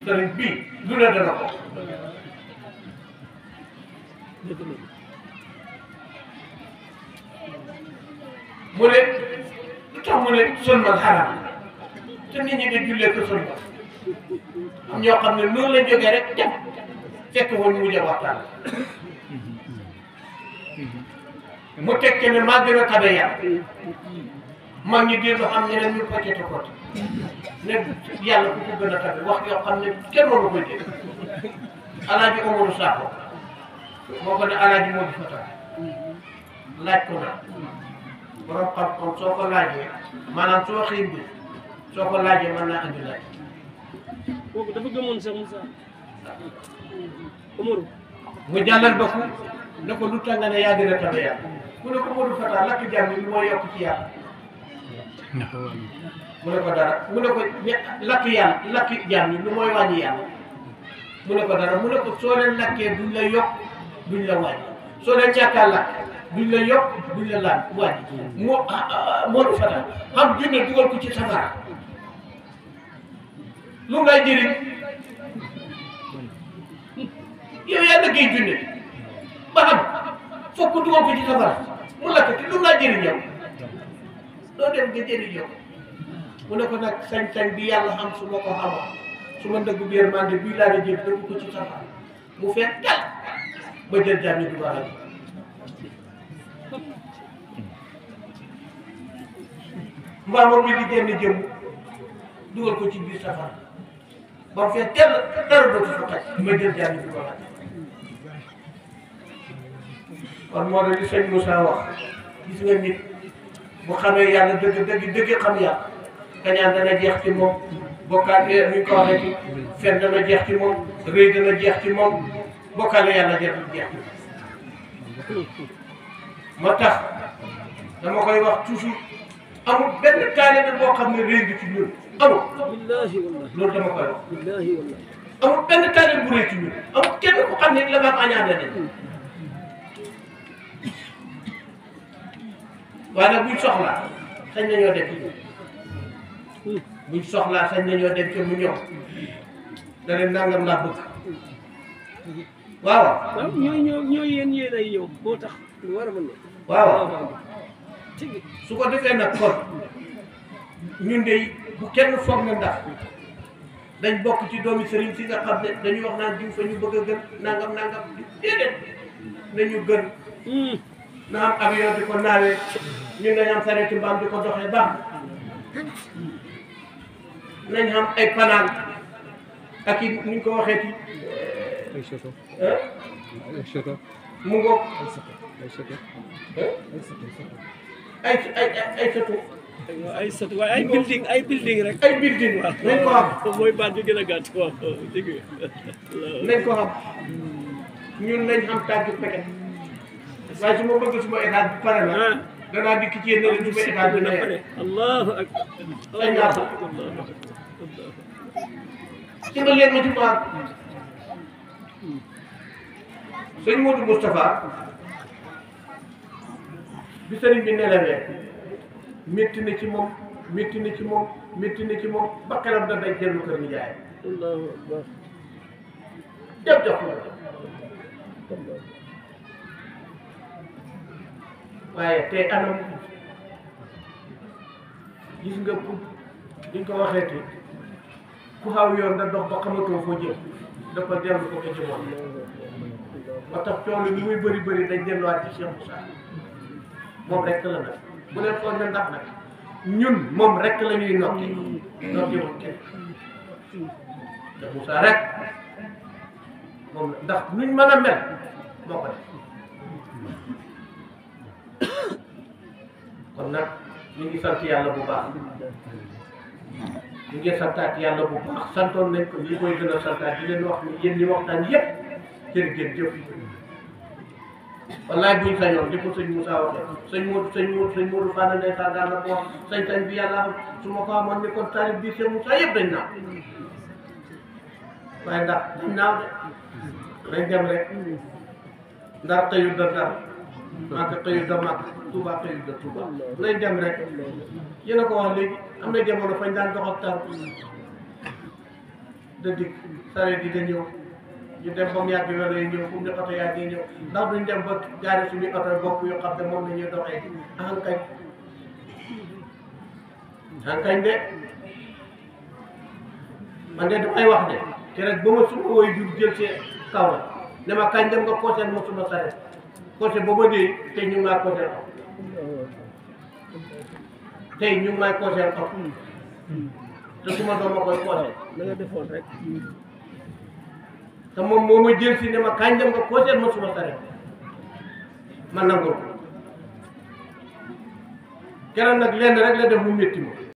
sëriñ bii lu ne dana ko mu ne lu tax mu ne sëlmal xaraam te nit ñi di jullee ko sëlmal am ñoo xam ne noonu la jógee rek dem fekk woon mu jëm waxtaan mu tekki ne maa gën a tabe yàlla mag ñi dellu xam ñeneen ñu côté côté ne yàlla ku ko gën a tabe wax yoo xam ne kenn mënu koy dégg alaaji Omarou Sakho moo ko ne alaaji moo di fata laaj ko nag borom xam-xam soo ko laajee maanaam soo xiim bi soo ko laajee mën naa andi laaj kooku dafa gëmoon Cheikh Moussa Omarou mu jàllal ba ku ne ko lu tax nga ne yaa gën a tabe yàlla mu ne ko Modou Fata lakk jàmm yi mooy yokk ci yàlla mu ne ko dara mu ne ko lakk yàlla lakk jàmm yi lu mooy wàññi yàlla mu ne ko dara mu ne ko soo leen lakkee duñ la yokk duñ la wàññi soo leen ñàkkaa lakk duñ la yokk duñ la laaj wàññi Modou Fata xam junne dugal ko ci safara lu ngay jëriñ yow yaa dëggee junne ba xam fokk dugal ko ci safara mu lakk te lu ngay jëriñ yow doo dem nga jëriñ yow mu ne ko nag sañ-sañ bi yàlla xam su ma ko xamoon su ma ndëgg biir mande bii laa di jël dëgg ko ci safara mu fekk dal ba jël jàmm du baax mbaamam bi di génn jëm dugal ko ci biir safara ba mu fekk teel dara dootu fa taj ma jël jàmm du baax kon moo tax li sëñ Moussa wax gis nga nit bu xamee yàlla dëgg xam yàlla kañaan dana jeex ci moom bokkaale ni ñu ko waxee ci fen dana jeex ci moom rëy dana jeex ci moom bokkaale yàlla jeex ci moo tax dama koy wax toujours amul benn taalibe boo xam ne rëy bi ci ñun amul loolu dama koy wax amul benn taalibe bu rëy ci ñun amul kenn ku xam ne la nga am añaane ne waaye nag buñ soxlaa sañ nañoo dem buñ soxlaa sañ nañoo dem ca mu ñëw da leen nangam laa bëgg waaw waaw ñooy yéen ay yow moo tax lu war a mën ne waaw su ko defee nag kon ñun de bu kenn foog na ndax dañ bokk ci doomi sëriñ si nga xam ne dañuy wax naan diw fa ñu bëgg a gën nangam déedéet nañu gën na am avion di ko naawee ñun dañu am sareeti mbaam di ko doxee baax nañ xam ay panaan ak i ni ñu ko waxee ci mu ngoog ay satu waaye ay building rek ay building waaw nañ ko xam mooy baat bi gën a gàtt waaw dégg nañ ko xam ñun nañ xam tàggu peket waaye su ma bëgg suma état bi pare na danaa dikk ci yéen ne leen suma état bi na pare allahu akbar sañ naa ko ci nga leen ma ci maag sëñ Modou Moustapha bi sëriñ bi nelawee métti na ci moom métti na ci moom métti na ci moom ba xelam da day dellu kër nijaay allahu akbar jëf jox la waaye tey anam gis nga ku diñ ko waxee te ku xaw yoon da dox ba xamatoo foo jëm dafa dellu ko ci moom ba tax coono li muy bëri dañ delluwaat ci Cheikh Moussa moom rek la nag bu leen foog ne ndax nag ñun moom rek la ñuy nokki moom kenn Cheikh Moussa rek moom la ndax nuñ mën a mel moo ko def kon nag ñu ngi sant yàlla bu baax ñu ngi santaat yàlla bu baax santoon nañ ko ñi koy gën a santaat di leen wax ni yéen ñi waxtaan yëpp jërëjëf wallaay buñ sañoon di ko sëñ Moussa waxee sëñ Modou Fane ndeysaan daan na ko wax sañ-sañ bi yàlla am su ma ko amoon ni kon taalib bi sëñ Moussa yëpp dañ naaw waaye ndax dañ naaw de dañ dem rek ndar xëyut da ndar Màkka xëyut da Màkka Touba xëyut da Touba nañ dem rek yéen a ko wax léegi am na jamono fañ daan dox ak tànk da dikk sareet yi da ñëw ñu dem ba mu yàgg welo yi ñëw fu mu ne oto yaa ngi ñëw ndax duñ dem ba gaari suñu oto bopp yoo xam ne moom la ñuy doxee ankañ ankañ de man de damay wax de te rek ba ma suma woy jur jël see kaw la ne ma kañ dem nga kooseel ma suma sareet koose ba ma dee tey ñu ngi maa kooseel oto tey ñu ngi may kooseel oto te suma doom ma koy kooseel la nga defoon rek te moom moo ma jël si ne ma kañ dem nga kooseel ma suma sareet man nangul ko keroog nag lenn rek la def mu métti ma